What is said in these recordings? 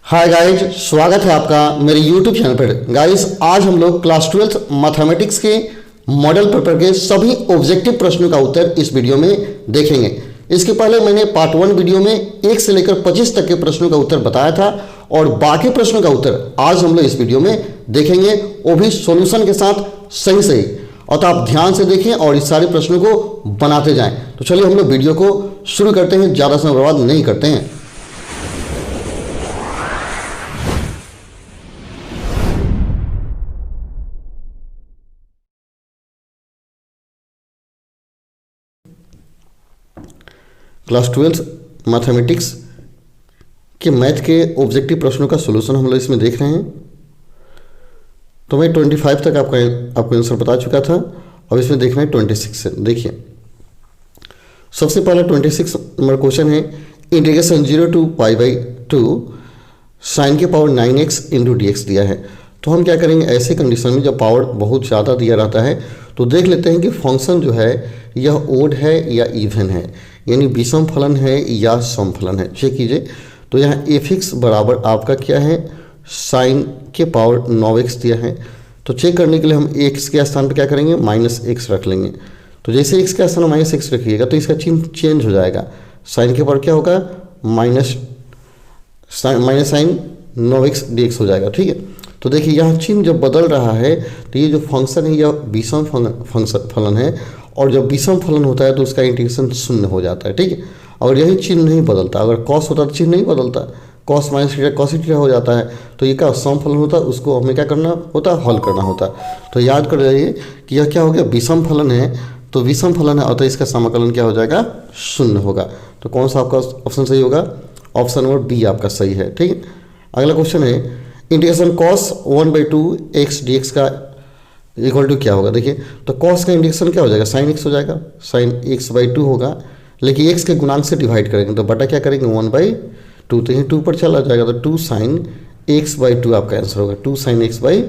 Hi guys, स्वागत है आपका मेरे YouTube चैनल पर। गाइज आज हम लोग क्लास 12th मैथमेटिक्स के मॉडल पेपर के सभी ऑब्जेक्टिव प्रश्नों का उत्तर इस वीडियो में देखेंगे। इसके पहले मैंने पार्ट 1 वीडियो में 1 से लेकर 25 तक के प्रश्नों का उत्तर बताया था और बाकी प्रश्नों का उत्तर आज हम लोग इस वीडियो में देखेंगे, वो भी सॉल्यूशन के साथ सही सही। और तो आप ध्यान से देखें और इस सारे प्रश्नों को बनाते जाएं। तो चलिए हम लोग वीडियो को शुरू करते हैं, ज़्यादा समय बर्बाद नहीं करते हैं। क्लास 12 मैथमेटिक्स के मैथ के ऑब्जेक्टिव प्रश्नों का सॉल्यूशन हम लोग इसमें देख रहे हैं। तो मैं 25 तक आपको आंसर बता चुका था। अब इसमें देखना है 26 से। देखिए सबसे पहला 26 नंबर क्वेश्चन है, इंटीग्रेशन 0 to π/2 साइन के पावर 9x इंटू dx दिया है। तो हम क्या करेंगे, ऐसे कंडीशन में जब पावर बहुत ज़्यादा दिया रहता है तो देख लेते हैं कि फंक्शन जो है यह ओड है या इवन है, यानी विषम फलन है या सम फलन है। चेक कीजिए। तो यहाँ f(x) बराबर आपका क्या है, साइन के पावर 9x दिया है। तो चेक करने के लिए हम x के स्थान पर क्या करेंगे, -x रख लेंगे। तो जैसे x के स्थान पर -x रखिएगा तो इसका चिन्ह चेंज हो जाएगा। साइन के पावर क्या होगा, माइनस साइन 9x dx हो जाएगा। ठीक है। तो देखिए यहाँ चिन्ह जब बदल रहा है तो ये जो फंक्शन है यह विषम फलन है, और जब विषम फलन होता है तो उसका इंटीग्रेशन शून्य हो जाता है। ठीक है। और यही चिन्ह नहीं बदलता, अगर कॉस होता तो चिन्ह नहीं बदलता, cos minus theta cos theta हो जाता है। तो ये क्या सम फलन होता है, उसको हमें क्या करना होता है, हल करना होता है। तो याद कर जाइए कि यह क्या हो गया, विषम फलन है। तो विषम फलन है और तो इसका समाकलन क्या हो जाएगा, शून्य होगा। तो कौन सा आपका ऑप्शन सही होगा, ऑप्शन नंबर बी आपका सही है। ठीक है। अगला क्वेश्चन है, इंटीग्रेशन cos 1/2 x dx का इक्वल टू क्या होगा। देखिए तो cos का इंटीग्रेशन क्या हो जाएगा, sin x हो जाएगा, sin x/2 होगा। लेकिन x के गुणांक से डिवाइड करेंगे तो बटा क्या करेंगे, 1/2। तो ये 2 पर चला जाएगा तो 2 sin x/2 आपका आंसर होगा, 2 sin x/2।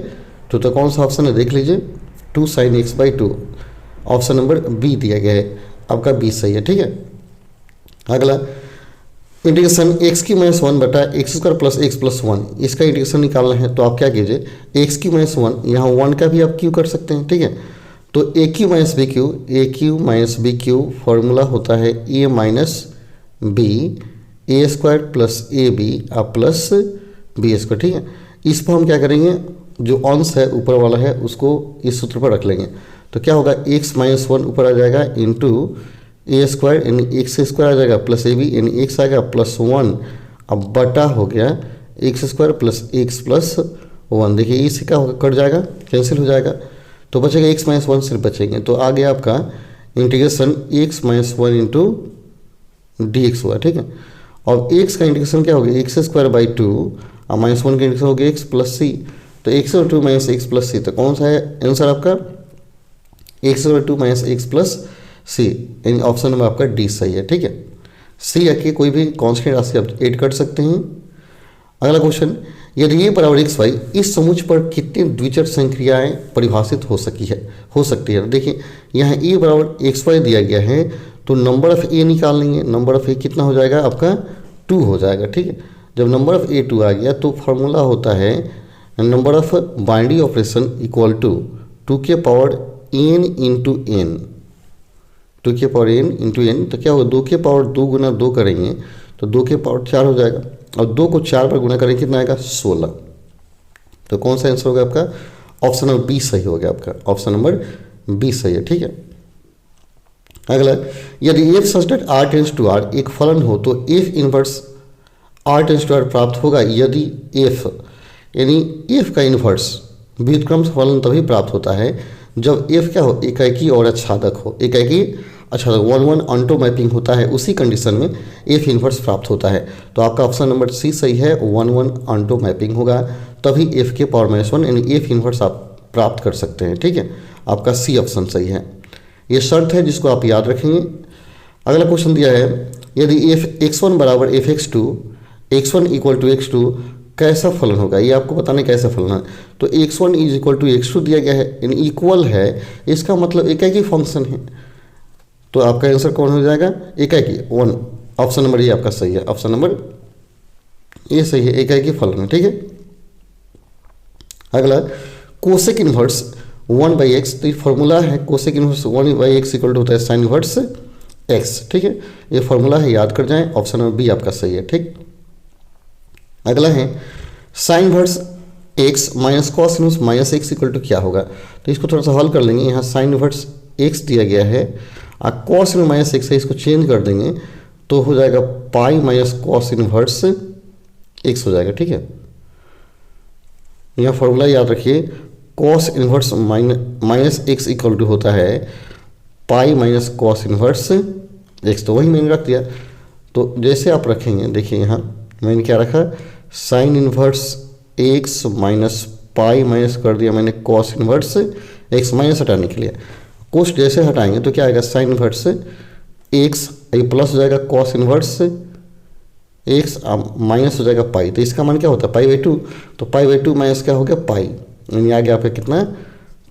तो कौन सा ऑप्शन है देख लीजिए, 2 sin x/2 option number B दिया गया है, आपका बी सही है। ठीक है। अगला इंटीग्रेशन x⁻1 बटा x² प्लस x प्लस 1, इसका इंटीग्रेशन निकालना है। तो आप क्या कीजिए, x⁻1 यहाँ 1 का भी आप क्यू कर सकते हैं। ठीक है। तो a⁻b फॉर्मूला होता है a minus B a² plus ab आप प्लस b²। ठीक है। इस पर हम क्या करेंगे, जो अंश है ऊपर वाला है उसको इस सूत्र पर रख लेंगे। तो क्या होगा, x-1 ऊपर आ जाएगा इंटू a² यानी x² आ जाएगा प्लस ab यानी x आएगा प्लस 1, अब बटा हो गया x² प्लस x प्लस 1। देखिए इससे क्या होगा, कट जाएगा, कैंसिल हो जाएगा। तो बचेगा x-1 सिर्फ बचेंगे। तो आ गया आपका इंटीग्रेशन x-1 इंटू dx हुआ। ठीक है। और x का इंटीग्रेशन क्या हो गया, x²/2 और -1 का इंटीग्रेशन हो गया x प्लस c। तो x/2 minus x plus c। तो कौन सा है आंसर आपका, x/2 माइनस x प्लस सी, यानी ऑप्शन नंबर आपका डी सही है। ठीक है। सी या के कोई भी कांस्टेंट राशि आप ऐड कर सकते हैं। अगला क्वेश्चन, यदि ये बराबर xy, इस समुच्च पर कितनी द्विचर संक्रियाएं परिभाषित हो सकती है। देखिए यहाँ ए बराबर xy दिया गया है तो नंबर ऑफ ए निकाल लेंगे। नंबर ऑफ ए कितना हो जाएगा आपका, 2 हो जाएगा। ठीक है। जब नंबर ऑफ ए 2 आ गया तो फॉर्मूला होता है number of binary operation equal to 2 के पावर n इंटू n, 2 के पावर n इंटू n। तो क्या होगा, 2 के पावर 2 गुना 2 करेंगे तो 2 के पावर 4 हो जाएगा, और 2 को 4 पर गुना करेंगे कितना आएगा, 16। तो कौन सा आंसर होगा आपका, ऑप्शन नंबर बी सही हो गया आपका, ऑप्शन नंबर बी सही है। ठीक है। अगला, यदि f such that r tends to r एक फलन हो तो f inverse r tends to r प्राप्त होगा। यदि f यानी f का इनवर्स व्युत्क्रम फलन तभी प्राप्त होता है जब f क्या हो, एकाकी और आच्छादक हो। एकाकी आच्छादक 1:1 ऑन्टो मैपिंग होता है, उसी कंडीशन में f इनवर्स प्राप्त होता है। तो आपका ऑप्शन नंबर सी सही है, 1:1 ऑन्टो मैपिंग होगा तभी f के पावर -1 यानी f इनवर्स आप प्राप्त कर सकते हैं। ठीक है। आपका सी ऑप्शन सही है। ये शर्त है जिसको आप याद रखेंगे। अगला क्वेश्चन दिया है, यदि x1 बराबर fx2 x1 equal to x2 कैसा फलन होगा, ये आपको बताने कैसा फलन है। तो x1 is equal to x2 दिया गया है, यानी इक्वल है, इसका मतलब एकाकी फंक्शन है। तो आपका आंसर कौन हो जाएगा, एकाकी 1। ऑप्शन नंबर ये आपका सही है, ऑप्शन नंबर ये सही है, एकाएकी फलन है, ठीक है। अगला कोसेक इनवर्स 1/x, तो ये फॉर्मूला है cosec inverse 1/x equal to होता है साइन इनवर्स x, ठीक है। ये फॉर्मूला है, याद कर जाएं। ऑप्शन नंबर बी आपका सही है, ठीक। अगला है sine inverse x minus cos inverse minus x equal to क्या होगा। तो इसको थोड़ा सा हल कर लेंगे। यहाँ साइन इनवर्स x दिया गया है और कॉस इनवर्स माइनस x है, इसको चेंज कर देंगे तो हो जाएगा pi minus cos inverse x हो जाएगा, ठीक है। यहाँ फॉर्मूला याद रखिए, cos inverse minus x equal to होता है pi minus cos inverse x, तो वही मैंने रख दिया। तो जैसे आप रखेंगे, देखिए यहाँ मैंने क्या रखा, sign inverse x minus pi minus कर दिया मैंने कॉस इनवर्स x, माइनस हटाने के लिए। कोस जैसे हटाएंगे तो क्या आएगा, साइन इनवर्स x, ये प्लस हो जाएगा कॉस इनवर्स x माइनस हो जाएगा पाई। तो इसका मान क्या होता है, पाई/2। तो पाई/2 माइनस क्या हो गया, पाई, यानी आ गया आपका कितना,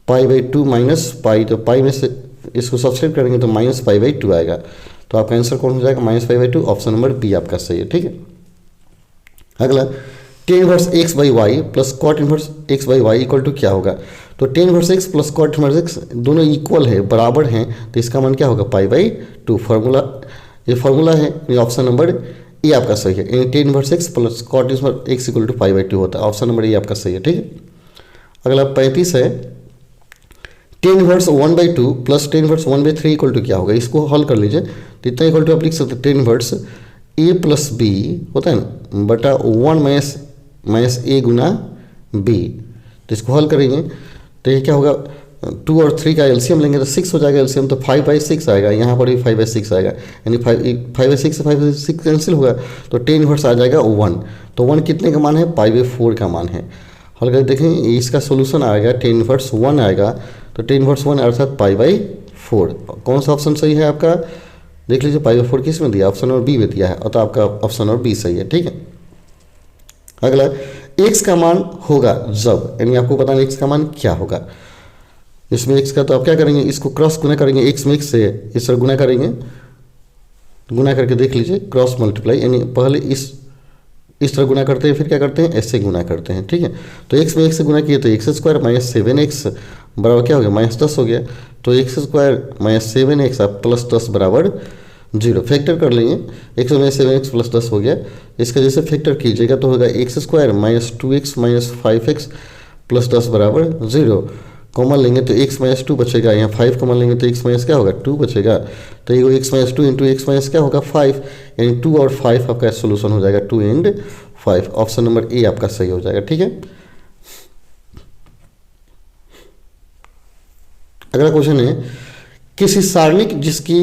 पाई/2 माइनस पाई। तो पाई में से इसको सब्सट्रैक्ट करेंगे तो माइनस पाई/2 आएगा। तो आपका आंसर कौन हो जाएगा, माइनस पाई/2। ऑप्शन नंबर बी आपका सही है, ठीक है। अगला tan inverse x/y plus cot inverse x/y equal to क्या होगा। तो tan inverse x plus cot inverse x दोनों इक्वल है, बराबर हैं, तो इसका मान क्या होगा, पाई/2। फार्मूला, ये फार्मूला है, ये ऑप्शन नंबर ए आपका सही है। यानी tan inverse x plus cot inverse x equal to पाई/2 होता है। ऑप्शन नंबर ए आपका सही है, ठीक है। अगला 35 है, tan inverse 1/2 plus tan inverse 1/3 equal to क्या होगा। इसको हल कर लीजिए। तो इतना इक्वल टू आप लिख सकते हैं tan inverse a plus B होता है ना, बटा 1 माइनस a गुना b। तो इसको हल करेंगे तो ये क्या होगा, 2 और 3 का एलसीएम लेंगे तो 6 हो जाएगा एलसीएम, तो 5/6 आएगा। यहाँ पर भी 5/6 आएगा, यानी 5/6 से 5/6 कैंसिल होगा तो टेन इनवर्स आ जाएगा 1। तो 1 कितने का मान है, पाई/4 का मान है। हल करके देखें, इसका सोल्यूशन आएगा टेन इनवर्स 1 आएगा। तो टेन इनवर्स 1 अर्थात पाई/4। कौन सा ऑप्शन सही है आपका, देख लीजिए, पाई/4 किस में दिया, ऑप्शन नंबर बी में दिया है, और तो आपका ऑप्शन नंबर बी सही है, ठीक है। अगला x का मान होगा जब, यानी आपको पता नहीं x का मान क्या होगा। इसमें x का तो आप क्या करेंगे, इसको क्रॉस गुना करेंगे, x में x से इस तरह गुना करेंगे, गुना करके देख लीजिए, क्रॉस मल्टीप्लाई, यानी पहले इस तरह गुना करते हैं, फिर क्या करते हैं, ऐसे गुना करते हैं, ठीक है। तो x में x से गुना किए तो x² माइनस 7x बराबर क्या हो गया, -10 हो गया। तो x² माइनस 7x प्लस 10 बराबर 0। फैक्टर कर लेंगे, x में 7x प्लस 10 हो गया। इसका जैसे फैक्टर कीजिएगा तो होगा x² minus 2x minus 5x plus 10 बराबर 0। कॉमन लेंगे तो x माइनस 2 बचेगा, यहाँ 5 कॉमन लेंगे तो x माइनस क्या होगा, 2 बचेगा। तो ये x minus 2 into x minus क्या होगा, 5, यानी 2 और 5 आपका सोल्यूशन हो जाएगा, 2 एंड 5। ऑप्शन नंबर ए आपका सही हो जाएगा, ठीक है। अगला क्वेश्चन है, किसी सारणिक जिसकी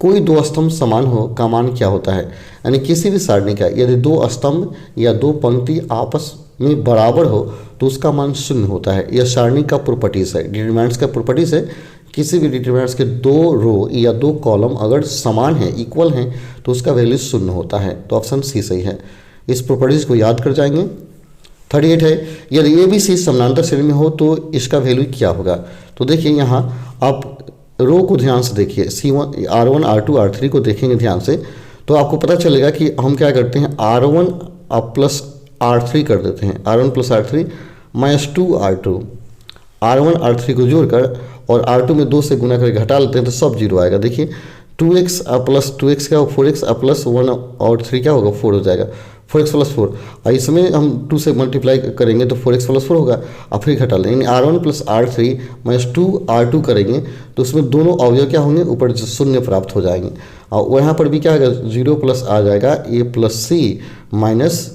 कोई दो स्तंभ समान हो का मान क्या होता है। यानी किसी भी सारणी का यदि दो स्तंभ या दो पंक्ति आपस में बराबर हो तो उसका मान 0 होता है। यह सारणी का प्रॉपर्टीज है, डिटरमिनेंट्स का प्रॉपर्टीज है। किसी भी डिटरमिनेंट्स के 2 रो या 2 कॉलम अगर समान है, इक्वल हैं, तो उसका वैल्यू 0 होता है। तो ऑप्शन सी सही है। इस प्रॉपर्टीज को याद कर जाएंगे। 38 है, यदि ABC समानांतर श्रेणी में हो तो इसका वैल्यू क्या होगा। तो देखिए यहाँ आप रो को ध्यान से देखिए, C1 R1 R2 R3 को देखेंगे ध्यान से तो आपको पता चलेगा कि हम क्या करते हैं, R1 प्लस R3 कर देते हैं, R1 plus R3 minus 2R2, R1 R3 को जोड़कर और R2 में 2 से गुना करके घटा लेते हैं तो सब 0 आएगा। देखिए 2x प्लस 2x क्या होगा, 4x प्लस 1 और 3 क्या होगा, 4 हो जाएगा, 4x प्लस 4। और इसमें हम 2 से मल्टीप्लाई करेंगे तो 4x प्लस 4 होगा, और फिर घटा लेंगे, यानी R1 plus R3 minus 2R2 करेंगे तो उसमें दोनों अवयव क्या होंगे, ऊपर 0 प्राप्त हो जाएंगे। और वहाँ पर भी क्या आएगा, 0 प्लस आ जाएगा A plus C minus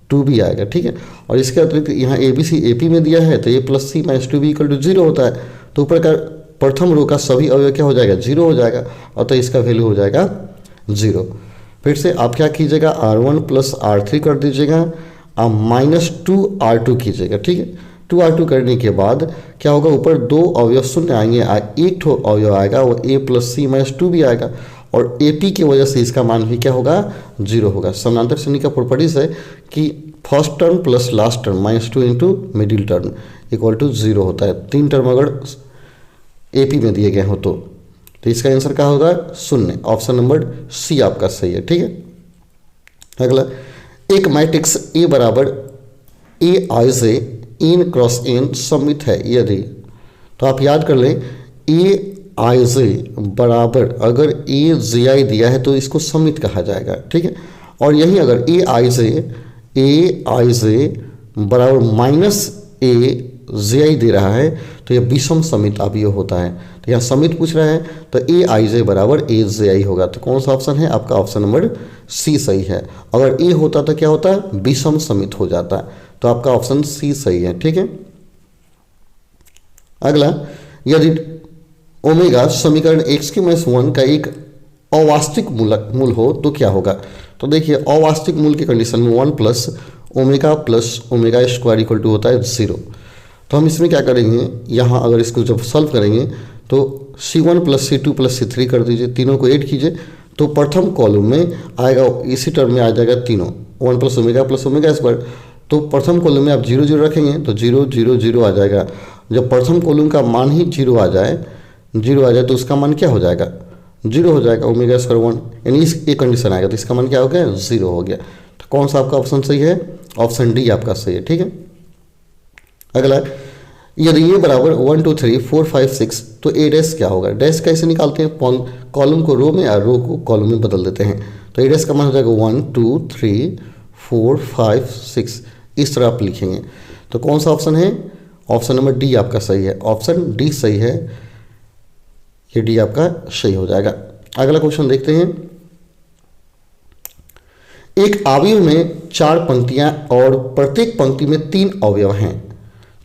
2B आएगा, ठीक है। और इसके अतिरिक्त यहाँ ABC AP में दिया है तो A plus C minus 2B equal to 0 होता है। तो ऊपर का प्रथम रो का सभी अवयव क्या हो जाएगा, 0 हो जाएगा, और तो इसका वैल्यू हो जाएगा 0। फिर से आप क्या कीजिएगा, R1 प्लस R3 कर दीजिएगा, आप माइनस 2R2 कीजिएगा, ठीक है। 2R2 करने के बाद क्या होगा, ऊपर 2 अवयव शून्य आएंगे, एक अवयव आएगा वो A plus C minus 2B आएगा, और AP की वजह से इसका मान भी क्या होगा, 0 होगा। समानांतर श्रेणी का प्रॉपर्टीज है कि first term plus last term minus 2 into middle term equal to 0 होता है। 3 टर्म अगर AP में दिए गए हो तो इसका आंसर क्या होगा, 0। ऑप्शन नंबर सी आपका सही है, ठीक है। अगला एक मैट्रिक्स ए बराबर ए आई जे एन क्रॉस एन सममित है यदि, तो आप याद कर लें ए आई जे बराबर अगर ए जे आई दिया है तो इसको सममित कहा जाएगा, ठीक है। और यही अगर ए आई जे बराबर माइनस ए जे आई दे रहा है तो यह विषम समित अवयव होता है। तो यहाँ समित पूछ रहा है तो ए आई जे बराबर ए जे आई होगा। तो कौन सा ऑप्शन है आपका? ऑप्शन नंबर सी सही है। अगर ए होता तो क्या होता? विषम समित हो जाता। तो आपका ऑप्शन सी सही है, ठीक है। अगला, यदि ओमेगा समीकरण x⁻1 का एक अवास्तविक मूल हो तो क्या होगा? तो देखिए अवास्तविक मूल की कंडीशन में 1 plus omega square equal to होता है 0। तो हम इसमें क्या करेंगे, यहाँ अगर इसको जब सॉल्व करेंगे तो C1 plus C2 plus C3 कर दीजिए, तीनों को ऐड कीजिए तो प्रथम कॉलम में आएगा, इसी टर्म में आ जाएगा तीनों 1 प्लस ओमेगा स्क्वायर। तो प्रथम कॉलम में आप 0 0 रखेंगे तो 0 0 0 आ जाएगा। जब प्रथम कॉलम का मान ही 0 आ जाए तो उसका मान क्या हो जाएगा? 0 हो जाएगा, ओमेगा स्क्वायर 1, यानी इस एक कंडीशन आएगा तो इसका मान क्या हो गया? 0 हो गया। तो कौन सा आपका ऑप्शन सही है? ऑप्शन डी आपका सही है, ठीक है। अगला, यदि ये बराबर 1 2 3 4 5 6 तो ए डैश क्या होगा? डैश कैसे निकालते हैं? कॉलम को रो में या रो को कॉलम में बदल देते हैं। तो ए डैश का मान हो जाएगा 1 2 3 4 5 6, इस तरह आप लिखेंगे। तो कौन सा ऑप्शन है? ऑप्शन नंबर डी आपका सही है, ऑप्शन डी सही है, ये डी आपका सही हो जाएगा। अगला क्वेश्चन देखते हैं। एक अवयव में 4 पंक्तियां और प्रत्येक पंक्ति में 3 अवयव हैं,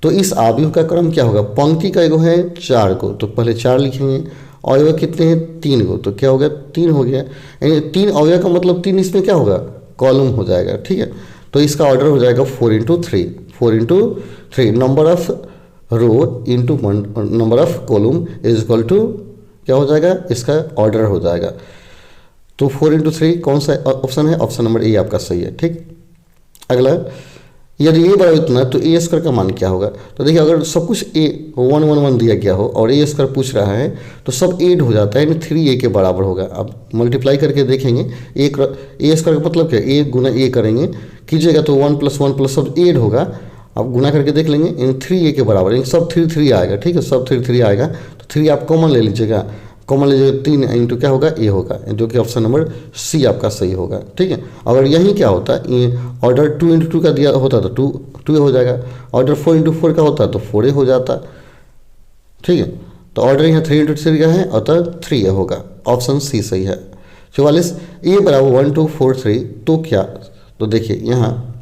तो इस अवयव का क्रम क्या होगा? पंक्ति का एगो है 4 को, तो पहले 4 लिखेंगे। अवयव कितने हैं? 3 को, तो क्या हो गया? 3 हो गया। यानी 3 अवयव का मतलब 3 इसमें क्या होगा? कॉलम हो जाएगा, ठीक है। तो इसका ऑर्डर हो जाएगा 4 into 3 number of row into number of column is equal to क्या हो जाएगा? इसका ऑर्डर हो जाएगा। तो 4 इंटू 3 कौन सा ऑप्शन है? ऑप्शन नंबर ए आपका सही है, ठीक। अगला, यदि ए बराबर इतना तो ए स्क्वायर का मान क्या होगा? तो देखिए अगर सब कुछ ए 1 1 1 दिया गया हो और ए स्क्वायर पूछ रहा है तो सब ऐड हो जाता है, यानी 3a के बराबर होगा। अब मल्टीप्लाई करके देखेंगे, ए स्क्वायर का मतलब क्या? ए गुना ए करेंगे कीजिएगा तो 1 प्लस 1 प्लस सब ऐड होगा। अब गुना करके देख लेंगे, यानी 3a के बराबर, यानी सब 3 3 आएगा, ठीक है, सब 3 3 आएगा। तो 3 आप कॉमन ले लीजिएगा, कॉमन लीजिएगा 3 इंटू क्या होगा? ए होगा, जो कि ऑप्शन नंबर सी आपका सही होगा, ठीक है। अगर यही क्या होता ये ऑर्डर 2 इंटू 2 का दिया होता तो 2 हो जाएगा, ऑर्डर 4 इंटू 4 का होता तो 4 हो जाता, ठीक है। तो ऑर्डर यहाँ 3 इंटू 3 का है अतः 3 होगा, ऑप्शन सी सही है। 44, ए बराबर 1 2 4 3 तो क्या? तो देखिए यहाँ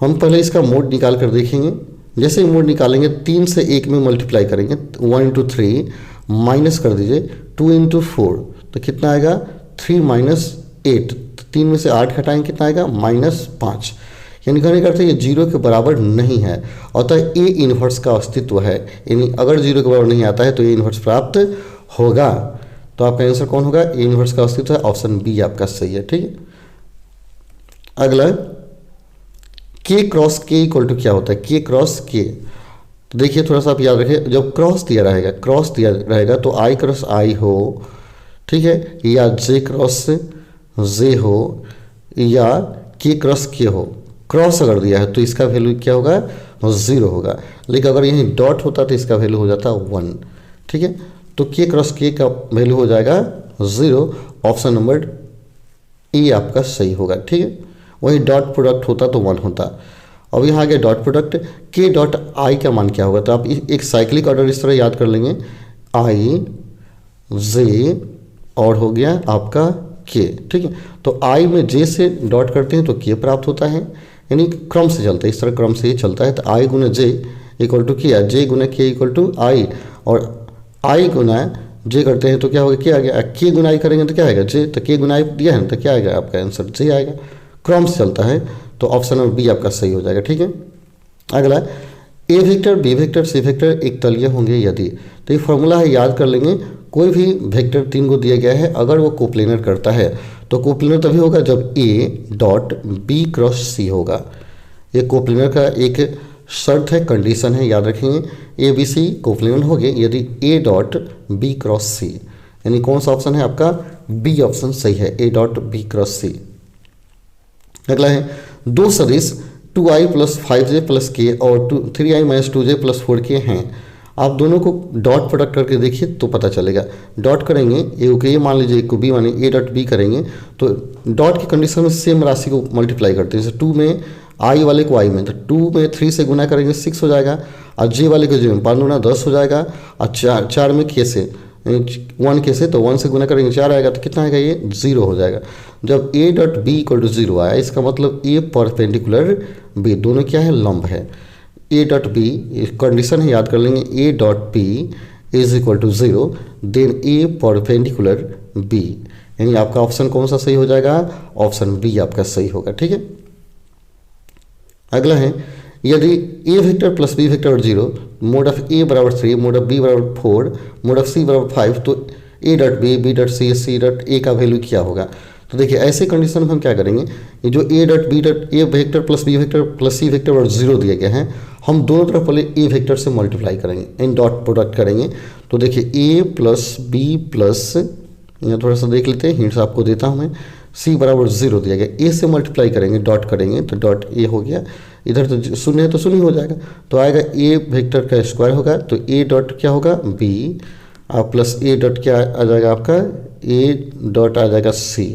हम पहले इसका मोड निकाल कर देखेंगे। जैसे ही मोड निकालेंगे 3 से 1 में मल्टीप्लाई करेंगे, 1 इंटू 3 माइनस कर दीजिए 2 इंटू 4 तो कितना आएगा? 3 माइनस 8, 3 में से 8 घटाएंगे कितना आएगा? -5। यानी कहने का अर्थ ये 0 के बराबर नहीं है, अतः ए इन्वर्स का अस्तित्व है, यानी अगर 0 के बराबर नहीं आता है तो ए इन्वर्स प्राप्त होगा। तो आपका आंसर कौन होगा? ए इन्वर्स का अस्तित्व है, ऑप्शन बी आपका सही है, ठीक है। अगला, के क्रॉस के इक्वल टू क्या होता है? के क्रॉस के, तो देखिए थोड़ा सा आप याद रखिए, जब क्रॉस दिया रहेगा तो आई क्रॉस आई हो, ठीक है, या जे क्रॉस जे हो या के क्रॉस के हो। क्रॉस अगर दिया है तो इसका वैल्यू क्या होगा? 0 होगा, लेकिन अगर यहीं डॉट होता तो इसका वैल्यू हो जाता 1, ठीक है। तो के क्रॉस के का वैल्यू हो जाएगा 0, ऑप्शन नंबर ए आपका सही होगा, ठीक है। वही डॉट प्रोडक्ट होता तो 1 होता। अब यहाँ आ गया डॉट प्रोडक्ट, के डॉट आई का मान क्या होगा? तो आप एक साइक्लिक ऑर्डर इस तरह याद कर लेंगे, आई जे और हो गया आपका के, ठीक है। तो आई में जे से डॉट करते हैं तो के प्राप्त होता है, यानी क्रम से चलता है, इस तरह क्रम से ही चलता है। तो आई गुना जे इक्वल टू के, जे गुना के इक्वल टू आई, और आई गुना जे करते हैं तो क्या होगा? के आ गया। के गुना आई करेंगे तो क्या आएगा? जे। तो के गुना आई दिया है तो क्या आएगा? आपका आंसर जे आएगा, क्रम से चलता है, तो ऑप्शन नंबर बी आपका सही हो जाएगा, ठीक है। अगला, A vector B vector C vector एक तलीय होंगे यदि, तो ये फॉर्मूला है, याद कर लेंगे। कोई भी वेक्टर 3 को दिया गया है, अगर वो कोप्लेनर करता है तो कोप्लेनर तभी होगा जब ए डॉट बी क्रॉस सी होगा। ये कोप्लेनर का एक शर्त है, कंडीशन है, याद रखेंगे। ए बी सी कोप्लेनर हो गए यदि ए डॉट बी क्रॉस सी, यानी कौन सा ऑप्शन है आपका? बी ऑप्शन सही है, ए डॉट बी क्रॉस सी। अगला है दो सदिश 2i प्लस 5j प्लस के और 3i minus 2j plus 4k हैं। आप दोनों को डॉट प्रोडक्ट करके देखिए तो पता चलेगा। डॉट करेंगे ए को ए मान लीजिए, एक को बी माने ए डॉट बी करेंगे तो डॉट की कंडीशन में सेम राशि को मल्टीप्लाई करते हैं। जैसे 2 में आई वाले को आई में, तो 2 में 3 से गुना करेंगे 6 हो जाएगा, और जे वाले को जे में 5 गुना 10 हो जाएगा, और 4 में के से 1 के से, तो 1 से गुना करेंगे 4 आएगा, तो कितना आएगा ये 0 हो जाएगा। जब A dot B equal to 0 आया, इसका मतलब ए परपेंडिकुलर बी, दोनों क्या है लंब है। ए डॉट बी कंडीशन है, याद कर लेंगे, A dot B is equal to 0 then A perpendicular B, यानी आपका ऑप्शन कौन सा सही हो जाएगा, ऑप्शन बी आपका सही होगा। ठीक है, अगला है यदि ए वेक्टर प्लस बी वेक्टर और 0, मोड ऑफ ए बराबर 3, मोड ऑफ बी बराबर 4, मोड ऑफ सी बराबर 5, तो A dot B dot C dot A का वैल्यू क्या होगा। तो देखिए ऐसे कंडीशन में हम क्या करेंगे, ये जो A dot B dot A vector plus B vector plus C vector और 0 दिए गए हैं, हम दोनों तरफ पहले ए वेक्टर से मल्टीप्लाई करेंगे, इन डॉट प्रोडक्ट करेंगे। तो देखिए ए प्लस बी प्लस, यहाँ थोड़ा सा देख लेते हैं, हिंट्स आपको देता हूँ मैं, सी बराबर 0 दिया गया, ए से मल्टीप्लाई करेंगे, डॉट करेंगे तो डॉट ए हो गया, इधर तो शून्य है तो शून्य हो जाएगा, तो आएगा ए वेक्टर का स्क्वायर होगा, तो ए डॉट क्या होगा बी, प्लस ए डॉट क्या आ जाएगा आपका, ए डॉट आ जाएगा सी,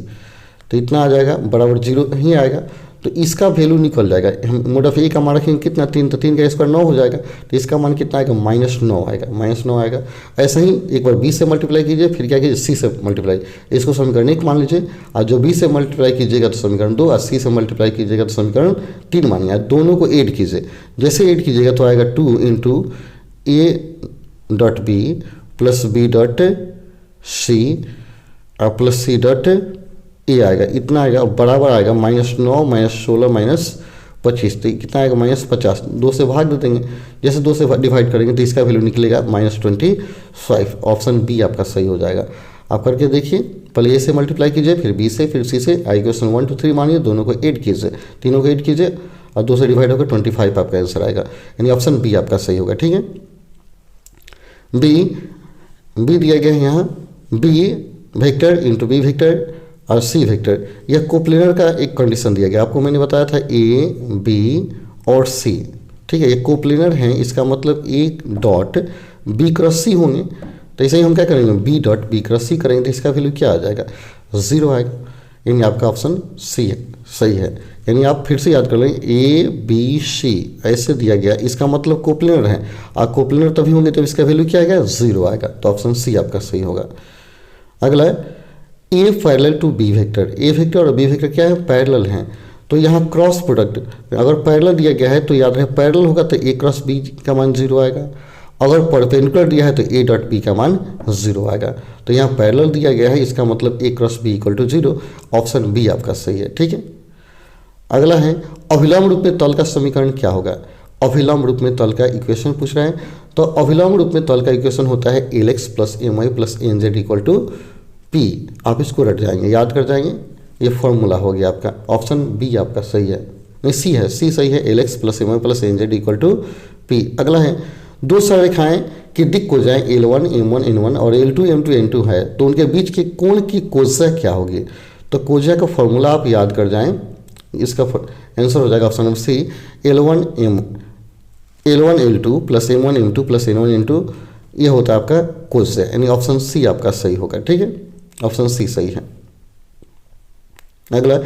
तो इतना आ जाएगा बराबर 0 ही आएगा, तो इसका वैल्यू निकल जाएगा। हम मोड ऑफ ए का मान रखेंगे कितना 3, तो 3 का स्क्वायर 9 हो जाएगा, तो इसका मान कितना आएगा -9 आएगा, -9 आएगा। ऐसा ही एक बार बी से मल्टीप्लाई कीजिए, फिर क्या कीजिए सी से मल्टीप्लाई, इसको समीकरण 1 मान लीजिए, और जो बी से मल्टीप्लाई कीजिएगा तो समीकरण 2, और सी से मल्टीप्लाई कीजिएगा तो समीकरण 3 मानिए, दोनों को ऐड कीजिए। जैसे ऐड कीजिएगा तो आएगा 2 into A dot B plus B dot C और प्लस सी डॉट ए आएगा, इतना आएगा, बराबर आएगा -9 -16 -25, तो कितना आएगा -50, 2 से भाग दे देंगे, जैसे 2 से डिवाइड करेंगे तो इसका वैल्यू निकलेगा -25। ऑप्शन बी आपका सही हो जाएगा। आप करके देखिए, पहले ए से मल्टीप्लाई कीजिए, फिर बी से, फिर सी से, आई क्वेश्चन 1 2 3 मानिए, दोनों को ऐड कीजिए, तीनों को ऐड कीजिए, और 2 से डिवाइड होकर 25 आपका आंसर आएगा, यानी ऑप्शन बी आपका सही होगा। ठीक है, बी दिया गया है यहाँ, B vector into B vector और सी वेक्टर, यह कोप्लेनर का एक कंडीशन दिया गया, आपको मैंने बताया था ए बी और सी। ठीक है, ये कोप्लेनर हैं, इसका मतलब एक डॉट बी क्रॉस सी होंगे, तो ऐसे ही हम क्या करेंगे बी डॉट बी क्रॉस सी करेंगे, तो इसका वैल्यू क्या आ जाएगा 0 आएगा, यानी आपका ऑप्शन सी है, सही है। यानी आप फिर से याद कर लें, ए बी सी ऐसे दिया गया, इसका मतलब कोप्लेनर है, और कोप्लेनर तभी होंगे तो इसका वैल्यू क्या आएगा 0 आएगा, तो ऑप्शन सी आपका सही होगा। अगला है A parallel to B vector, A vector और बी वेक्टर क्या है पैरेलल हैं, तो यहाँ क्रॉस प्रोडक्ट अगर पैरेलल दिया गया है तो याद रहे पैरेलल होगा तो ए क्रॉस बी का मान 0 आएगा, अगर परपेंडिकुलर दिया है तो ए डॉट बी का मान 0 आएगा, तो यहाँ पैरेलल दिया गया है, इसका मतलब A cross B equal to 0, option B आपका सही है। ठीक है, अगला है अभिलंब रूप में तल का समीकरण क्या होगा। अभिलंब रूप में तल का इक्वेशन पूछ रहे हैं, तो अभिलंब रूप में तल का इक्वेशन होता है LX plus MY plus NZ equal to P। आप इसको रट जाएंगे, याद कर जाएंगे, ये फॉर्मूला हो गया आपका, ऑप्शन बी आपका सही है, नहीं सी है, सी सही है, LX plus MY plus NZ equal to P। अगला है दो सररेखाएं की दिक् को जाए L1 M1 N1 और L2 M2 N2 है, तो उनके बीच के कोण की कोज्या क्या होगी। तो कोज्या का फॉर्मूला आप याद कर जाएं, इसका आंसर हो जाएगा option number C, L1 L2 plus M1 M2 plus N1 N2, ये होता है आपका कोज्या, यानी ऑप्शन सी आपका सही होगा। ठीक है, ऑप्शन सी सही है। अगला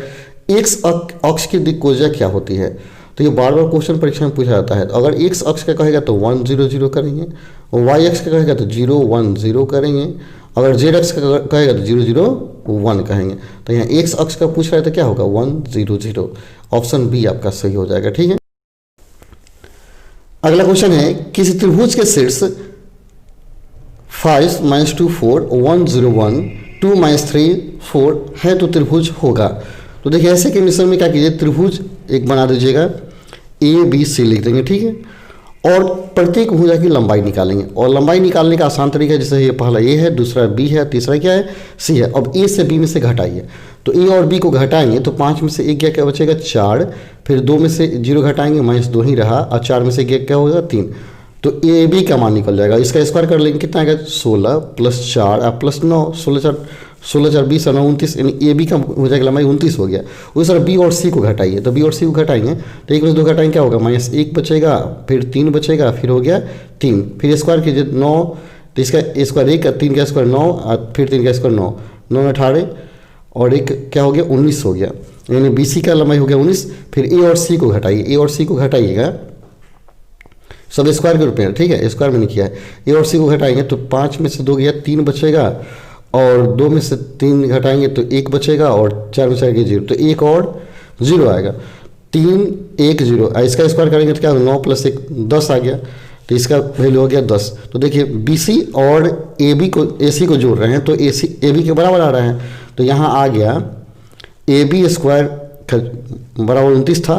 एक्स अक्ष की दिक् कोज्या क्या होती है, तो ये बार बार क्वेश्चन परीक्षा में पूछा जाता है। अगर एक्स अक्ष का कहेगा तो 1 0 0 करेंगे, और वाई अक्ष का कहेगा तो 0 1 0 करेंगे, अगर जेड अक्ष का कहेगा तो 0 0 1 कहेंगे। तो यहाँ एक्स अक्ष का पूछ रहा है तो क्या होगा 1 0 0, ऑप्शन बी आपका सही हो जाएगा। ठीक है, अगला क्वेश्चन है किसी त्रिभुज के शीर्ष 5 - 2 4 1 0 1 2 - 3 4 है तो त्रिभुज होगा। तो देखिए ऐसे कंडीशन में क्या कीजिए, त्रिभुज एक बना दीजिएगा, ABC लिख देंगे। ठीक है, और प्रत्येक भुजा की लंबाई निकालेंगे, और लंबाई निकालने का आसान तरीका है, जैसे ये पहला ए है, दूसरा बी है, तीसरा क्या है सी है। अब ए से बी में से घटाइए, तो ए और बी को घटाएंगे तो 5 में से एक क्या बचेगा 4, फिर 2 में से 0 घटाएंगे -2 ही रहा, और 4 में से एक क्या होगा 3, तो AB का मान निकल जाएगा। इसका स्क्वायर कर लेंगे, कितना आएगा 16 + 4 प्लस 9, 16 4 16 4 20 9 29, यानी ए बी का हो जाएगा लंबाई 29 हो गया। उस तरह बी और सी को घटाइए, तो बी और सी को घटाएंगे तो 1 में से 2 घटाएंगे क्या होगा, -1 बचेगा, फिर 3 बचेगा, फिर हो गया 3, फिर स्क्वायर कीजिए 9, तो इसका स्क्वायर 1, 3 का स्क्वायर 9, फिर 3 का स्क्वायर 9, 9 में 18 और 1 क्या हो गया 19 हो गया, यानी बी सी का लंबाई हो गया 19। फिर ए और सी को घटाइए, ए और सी को घटाइएगा सब स्क्वायर के रूप में, ठीक है, स्क्वायर में नहीं किया है। ए और सी को घटाएंगे तो 5 में से 2 गया 3 बचेगा, और 2 में से 3 घटाएंगे तो 1 बचेगा, और 4 में से आएगा 0, तो 1 और 0 आएगा, 3 1 0। इसका स्क्वायर करेंगे तो क्या होगा 9 + 1 10 आ गया, तो इसका वैल्यू हो गया 10। तो देखिए बी सी और ए बी को ए सी को जोड़ रहे हैं तो ए सी ए बी के बराबर आ रहा है, तो यहाँ आ गया ए बी स्क्वायर बराबर 29 था,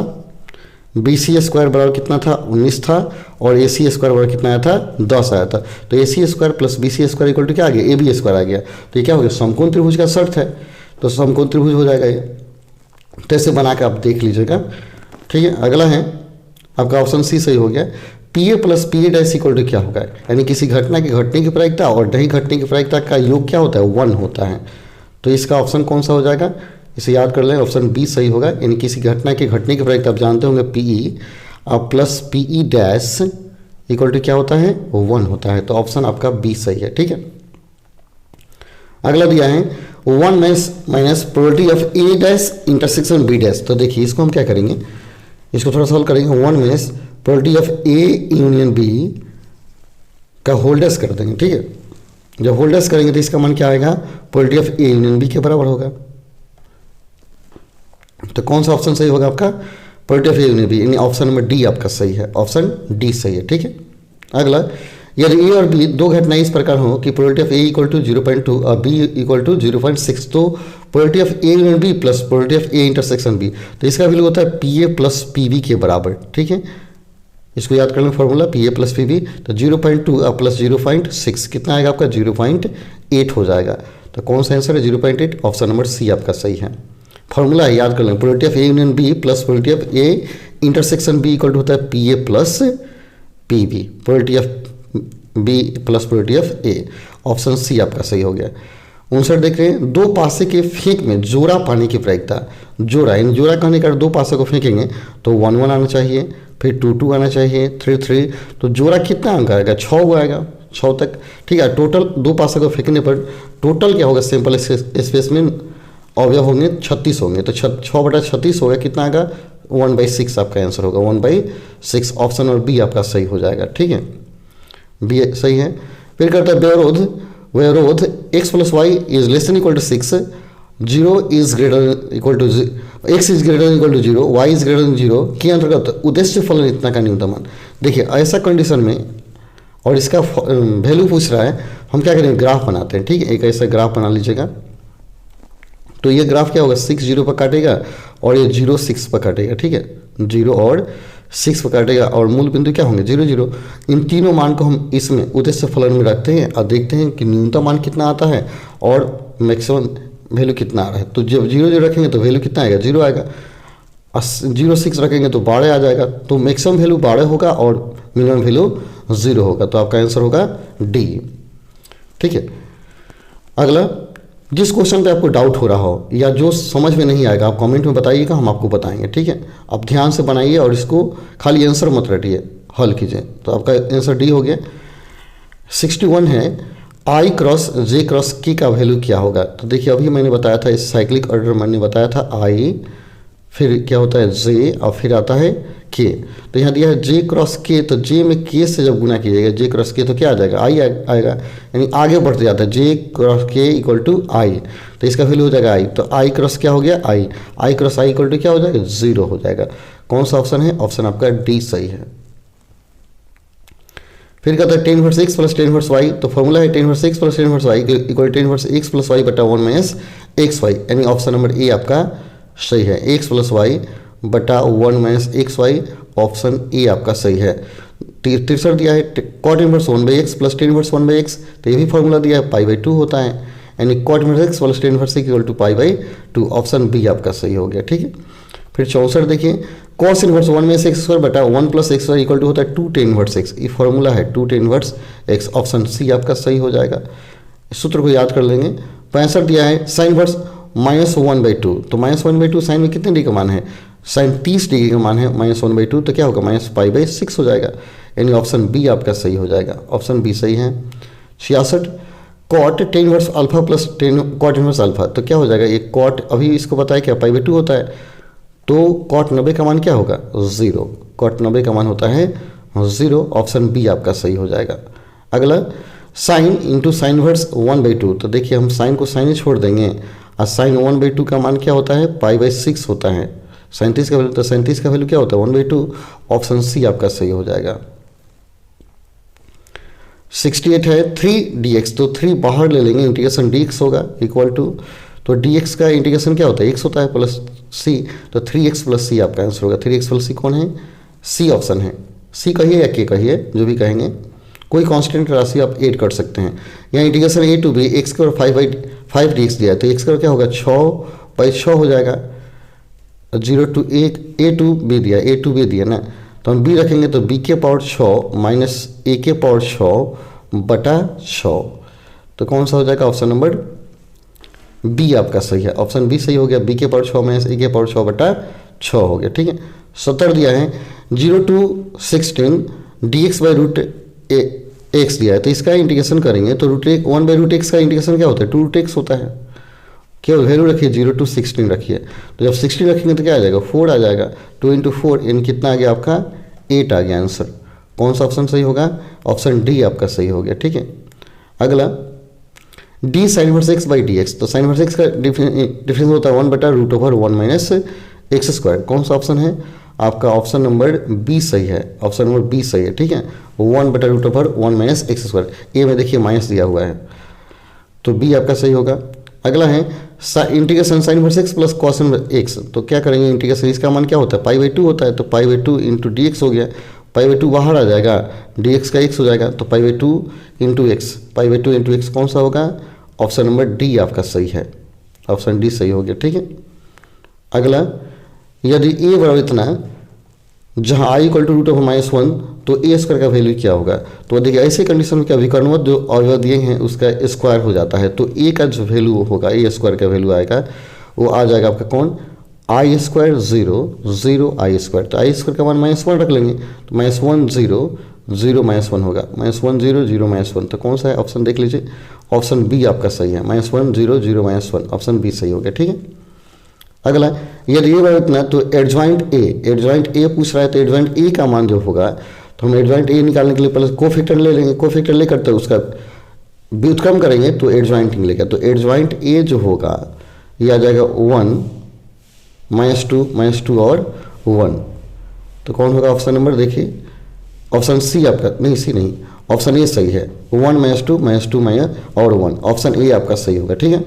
बी सी स्क्वायर बराबर कितना था 19 था, और ए सी स्क्वायर बराबर कितना आया था 10 आया था। तो A C square plus B C square equal to क्या आ गया, ए बी स्क्वायर आ गया। तो ये क्या हो गया, समकोण त्रिभुज का शर्त है, तो समकोण त्रिभुज हो जाएगा ये। तो ऐसे बना के आप देख लीजिएगा, ठीक है। अगला है आपका ऑप्शन सी सही हो गया। P A plus P A dash equal to क्या होगा, यानी किसी घटना के घटने की प्रायिकता और नहीं घटने की प्रायिकता का योग क्या होता है 1 होता है। तो इसका ऑप्शन कौन सा हो जाएगा, इसे याद कर लें, ऑप्शन बी सही होगा। यानी किसी घटना के घटने की प्रायिकता आप जानते होंगे P E plus P E dash equal to क्या होता है 1 होता है। तो ऑप्शन आपका बी सही है, ठीक है। अगला दिया है 1 माइनस probability of A dash intersection B dash. तो देखिए इसको हम क्या करेंगे, इसको थोड़ा सॉल्व करेंगे। 1 माइनस probability of A union B का होल डैश कर देंगे, ठीक है। जब होल डैश करेंगे तो इसका मान क्या आएगा, probability of A union B के बराबर होगा। तो कौन सा ऑप्शन सही होगा आपका, probability of A union B, यानी ऑप्शन नंबर डी आपका सही है, ऑप्शन डी सही है, ठीक है। अगला, यदि ए और बी दो घटनाएं इस प्रकार हो कि probability of A equal to 0.2 और बी इक्वल टू 0.6, तो probability of A union B plus probability of A intersection B, तो इसका वैल्यू होता है P A plus P B के बराबर, ठीक है। इसको याद कर लें formula, P A plus P B, तो 0.2 प्लस 0.6 कितना आएगा आपका 0.8 हो जाएगा। तो कौन सा आंसर है 0.8, ऑप्शन नंबर सी आपका सही है। फॉर्मूला है, याद कर लें, probability of A union B plus probability of A intersection B equal to होता है P A plus P B, probability of B plus probability of A, option C आपका सही हो गया। 59 देख रहे हैं, 2 पासे के फेंक में जोड़ा पाने की प्रायिकता, जोड़ा यानी जोड़ा कहने का 2 पासे को फेंकेंगे तो 1 1 आना चाहिए, फिर 2 2 आना चाहिए, 3 3, तो जोड़ा कितना अंक आएगा 6 आएगा, 6 तक, ठीक है। टोटल 2 पासे को फेंकने पर टोटल क्या होगा, सिंपल स्पेस में अवयव होंगे 36 होंगे, तो 6/36 होगा, कितना आएगा 1/6 आपका आंसर होगा, 1/6, ऑप्शन नंबर बी आपका सही हो जाएगा, ठीक है, बी सही है। फिर करता है व्यवरोध x + y is less than equal to 6, 0 is greater equal to x is greater equal to 0, y is greater than 0 के अंतर्गत उद्देश्य फलन इतना का न्यूनतम मान। देखिए ऐसा कंडीशन में और इसका वैल्यू पूछ रहा है, हम क्या करेंगे ग्राफ बनाते हैं, ठीक है। एक ऐसा ग्राफ बना लीजिएगा, तो ये ग्राफ क्या होगा 6 0 पर काटेगा और ये 0 6 पर काटेगा, ठीक है, 0 और 6 पर काटेगा, और मूल बिंदु क्या होंगे 0 0। इन तीनों मान को हम इसमें उद्देश्य फलन में रखते हैं और देखते हैं कि न्यूनतम मान कितना आता है और मैक्सिमम वैल्यू कितना आ रहा है। तो जब 0 0 रखेंगे तो वैल्यू कितना आएगा 0 आएगा, 0 6 रखेंगे तो 12 आ जाएगा, तो मैक्सिमम वैल्यू 12 होगा और मिनिमम वैल्यू 0 होगा, तो आपका आंसर होगा डी, ठीक है। अगला, जिस क्वेश्चन पे आपको डाउट हो रहा हो या जो समझ में नहीं आएगा आप कमेंट में बताइएगा, हम आपको बताएंगे, ठीक है। आप ध्यान से बनाइए और इसको खाली आंसर मत रटिए, हल कीजिए। तो आपका आंसर डी हो गया। 61 है, आई क्रॉस जे क्रॉस के का वैल्यू क्या होगा। तो देखिए अभी मैंने बताया था, इस साइक्लिक ऑर्डर मैंने बताया था आई, फिर क्या होता है जे और फिर आता है के। तो यहाँ दिया है जे क्रॉस के, तो जे में के से जब गुना कीजिएगा जे क्रॉस के तो क्या आ जाएगा आई आएगा, यानी आगे बढ़ते जाता है जे क्रॉस के इक्वल टू आई, तो इसका वैल्यू हो जाएगा आई। तो आई क्रॉस क्या हो गया आई क्रॉस आई इक्वल टू क्या हो जाएगा 0 हो जाएगा। कौन सा ऑप्शन है, ऑप्शन आपका डी सही है। फिर कहता है 10 inverse x plus 10 inverse y, तो फॉर्मूला है 10 inverse x plus 10 inverse y equal 10 inverse x plus y बटा 1 माइनस xy, यानी ऑप्शन नंबर ए आपका सही है, x प्लस y बटा 1 माइनस xy, ऑप्शन ए आपका सही है। 63 दिया है cot inverse 1/x plus 10 inverse 1/x, तो ये भी फॉर्मूला दिया है π/2 होता है, यानी cot inverse x plus 10 inverse x equal to π/2, option B आपका सही हो गया, ठीक है। फिर 64 देखिए cos inverse 1 minus x square बटा 1 plus x y equal to होता है 2 tan इनवर्स x, ये फॉर्मूला है 2 tan inverse x, option C आपका सही हो जाएगा। इस सूत्र को याद कर लेंगे, 65 दिया है, साइन वर्स -1/2, तो -1/2 साइन में कितने डिग्री का मान है, साइन 30 डिग्री का मान है, -1/2 तो क्या होगा -π/6 हो जाएगा, यानी ऑप्शन बी आपका सही हो जाएगा, ऑप्शन बी सही है। 66 cot tan inverse alpha plus tan cot inverse alpha, तो क्या हो जाएगा, ये कॉट अभी इसको बताया क्या π/2 होता है, तो कॉट 90 का मान क्या होगा 0, कॉट 90 का मान होता है 0, ऑप्शन बी आपका सही हो जाएगा। अगला साइन इंटू साइन वर्स 1/2, तो देखिए हम साइन को साइन ही छोड़ देंगे और साइन 1/2 का मान क्या होता है π/6 होता है, 37 का वैल्यू, तो 37 का वैल्यू क्या होता है 1/2, ऑप्शन सी आपका सही हो जाएगा। 68 है 3dx, तो 3 बाहर ले लेंगे, इंटीग्रेशन dx होगा इक्वल टू, तो dx का इंटीग्रेशन क्या होता है x होता है प्लस c, तो 3x प्लस सी आपका आंसर होगा। 3x प्लस सी कौन है, सी ऑप्शन है, सी कहिए या k कहिए जो भी कहेंगे, कोई कांस्टेंट राशि आप ऐड कर सकते हैं। यहाँ integration a to b x का 5 dx दिया है, तो x का क्या होगा 6/6 हो जाएगा, 0 to a टू b दिया, a टू b दिया ना, तो हम b रखेंगे तो b के पावर 6 माइनस a के पावर 6 बटा 6, तो कौन सा हो जाएगा ऑप्शन नंबर बी आपका सही है, ऑप्शन बी सही हो गया, b के पावर 6 माइनस a के पावर 6 बटा 6 हो गया। ठीक है, 70 दिया है 0 to 16 dx/रूट x दिया है, तो इसका इंटीग्रेशन करेंगे तो 1/√x का इंटीग्रेशन क्या होता है 2√x होता है, केवल वैल्यू रखिए 0 to 16 रखिए, तो जब 16 रखेंगे तो क्या आ जाएगा 4 आ जाएगा, 2 × 4 यानी कितना आ गया आपका 8 आ गया आंसर, कौन सा ऑप्शन सही होगा, ऑप्शन डी आपका सही हो गया। ठीक है, अगला d sin इनवर्स x/dx, तो sin इनवर्स x का डिफरेंस होता है 1/√1 - x², कौन सा ऑप्शन है आपका, ऑप्शन नंबर बी सही है, ऑप्शन नंबर बी सही है। ठीक है, 1/√1 - x², ए में देखिए माइनस दिया हुआ है, तो बी आपका सही होगा। अगला है integration sign inverse x plus cos inverse x, तो क्या करेंगे इंटीग्रेशन, इसका मान क्या होता है π/2 होता है, तो π/2 इंटू dx हो गया, π/2 बाहर आ जाएगा, dx का x हो जाएगा, तो π/2 इंटू एक्स, π/2 इंटू एक्स कौन सा होगा, ऑप्शन नंबर डी आपका सही है, ऑप्शन डी सही हो गया। ठीक है, अगला यदि a बराबर इतना जहाँ i = √(-1) तो a² का वैल्यू क्या होगा, तो देखिए ऐसे कंडीशन में क्या विकर्णवत जो अवयव दिए हैं उसका स्क्वायर हो जाता है, तो a का जो वैल्यू होगा a² का वैल्यू आएगा वो आ जाएगा आपका कौन i² 0 i², तो i² का मान -1 रख लेंगे, तो -1 0 0 -1 होगा, -1 0 0 -1, तो कौन सा है ऑप्शन देख लीजिए, ऑप्शन बी आपका सही है, -1 0 0 -1, ऑप्शन बी सही हो गया। ठीक है, अगला यदि ये इतना तो एडजॉइंट ए पूछ रहा है, तो एडजॉइंट ए का मान जो होगा, तो हम एडजॉइंट ए निकालने के लिए पहले कोफैक्टर ले लेंगे, कोफैक्टर ले करते उसका व्युत्क्रम करेंगे तो एडजॉइंट निकलेगा, तो एडजॉइंट ए जो होगा ये आ जाएगा 1 -2 और 1, तो कौन होगा ऑप्शन नंबर देखिए, ऑप्शन सी आपका, नहीं सी नहीं, ऑप्शन ए सही है, 1 -2 और 1, ऑप्शन ए आपका सही होगा। ठीक है,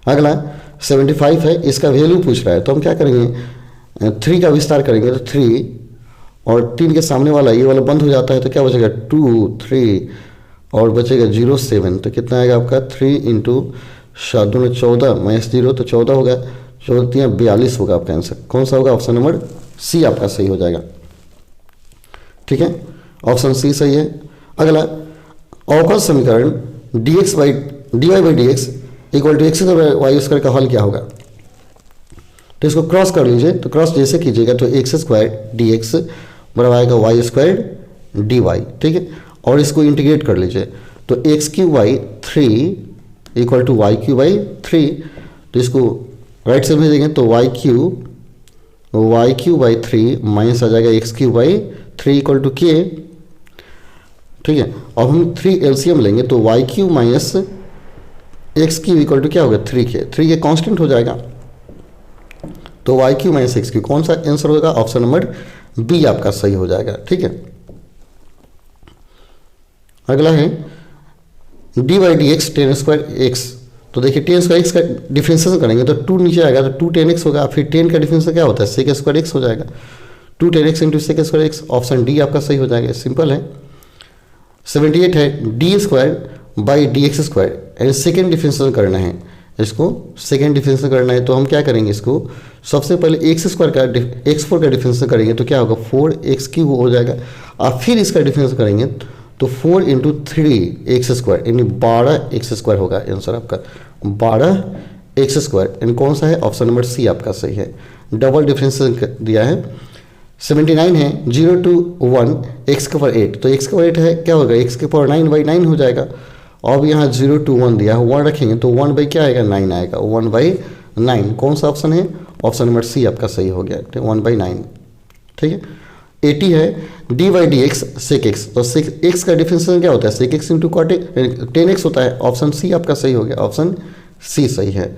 अगला 75 है, इसका वैल्यू पूछ रहा है, तो हम क्या करेंगे 3 का विस्तार करेंगे, तो 3 और 3 के सामने वाला ये वाला बंद हो जाता है, तो क्या बचेगा 2 3 और बचेगा 0 7, तो कितना आएगा आपका 3 इंटू 7 दूनी 14 -0, तो 14 होगा, 14 42 होगा आपका आंसर, कौन सा होगा ऑप्शन नंबर सी आपका सही हो जाएगा। ठीक है, ऑप्शन सी सही है। अगला अवकल समीकरण dy/dx इक्वल टू x² का हल क्या होगा, तो इसको क्रॉस कर लीजिए, तो क्रॉस जैसे कीजिएगा तो x² dx बराबर आएगा y² dy। ठीक है, और इसको इंटीग्रेट कर लीजिए, तो x³ 3 इक्वल टू y³/3, तो इसको राइट साइड में देंगे तो y³ माइनस आ जाएगा x³ इक्वल टू k। ठीक है, अब हम 3 एलसीएम लेंगे तो y³ minus x³ equal to क्या होगा 3k कांस्टेंट हो जाएगा, तो y³ माइनस x³ कौन सा आंसर होगा, ऑप्शन नंबर बी आपका सही हो जाएगा। ठीक है, अगला है d/dx tan²x, तो देखिए tan²x का डिफरेंशिएशन करेंगे तो 2 नीचे आएगा, तो 2 tan x होगा, फिर 10 का डिफरेंशिएशन क्या होता है sec² x हो जाएगा, 2 tan x into sec² x, option D आपका सही हो जाएगा, सिंपल है। 78 है d² एंड सेकेंड डिफरेंशिएशन करना है, इसको सेकेंड डिफरेंशिएशन करना है, तो हम क्या करेंगे, इसको सबसे पहले x² का x4 का डिफरेंशिएशन करेंगे तो क्या होगा 4x³ हो जाएगा, और फिर इसका डिफरेंशिएशन करेंगे तो 4 इंटू 3x² यानी 12x² होगा आंसर आपका, 12x²। यानी कौन सा है? ऑप्शन नंबर सी आपका सही है। डबल डिफरेंस दिया है, 79 है, 0 to 1 x⁻8, तो x⁻8 है, क्या होगा? x⁻9/9 हो जाएगा। अब यहाँ 0 to 1 दिया है, 1 रखेंगे तो 1 क्या आएगा? 9 आएगा, 1/9। कौन सा ऑप्शन है? ऑप्शन नंबर सी आपका सही हो गया, 1/9। ठीक है। 80 है, d/dx sec x, तो sec x का डिफरेंशियल क्या होता है? sec x into cot 10x होता है। ऑप्शन सी आपका सही हो गया, ऑप्शन सी सही है।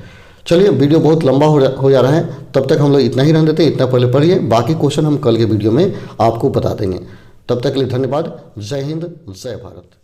चलिए, वीडियो बहुत लंबा हो जा रहा है, तब तक हम लोग इतना ही रहने देते हैं। इतना पहले पढ़िए, बाकी क्वेश्चन हम कल के वीडियो में आपको बता देंगे। तब तक के लिए धन्यवाद। जय हिंद, जय भारत।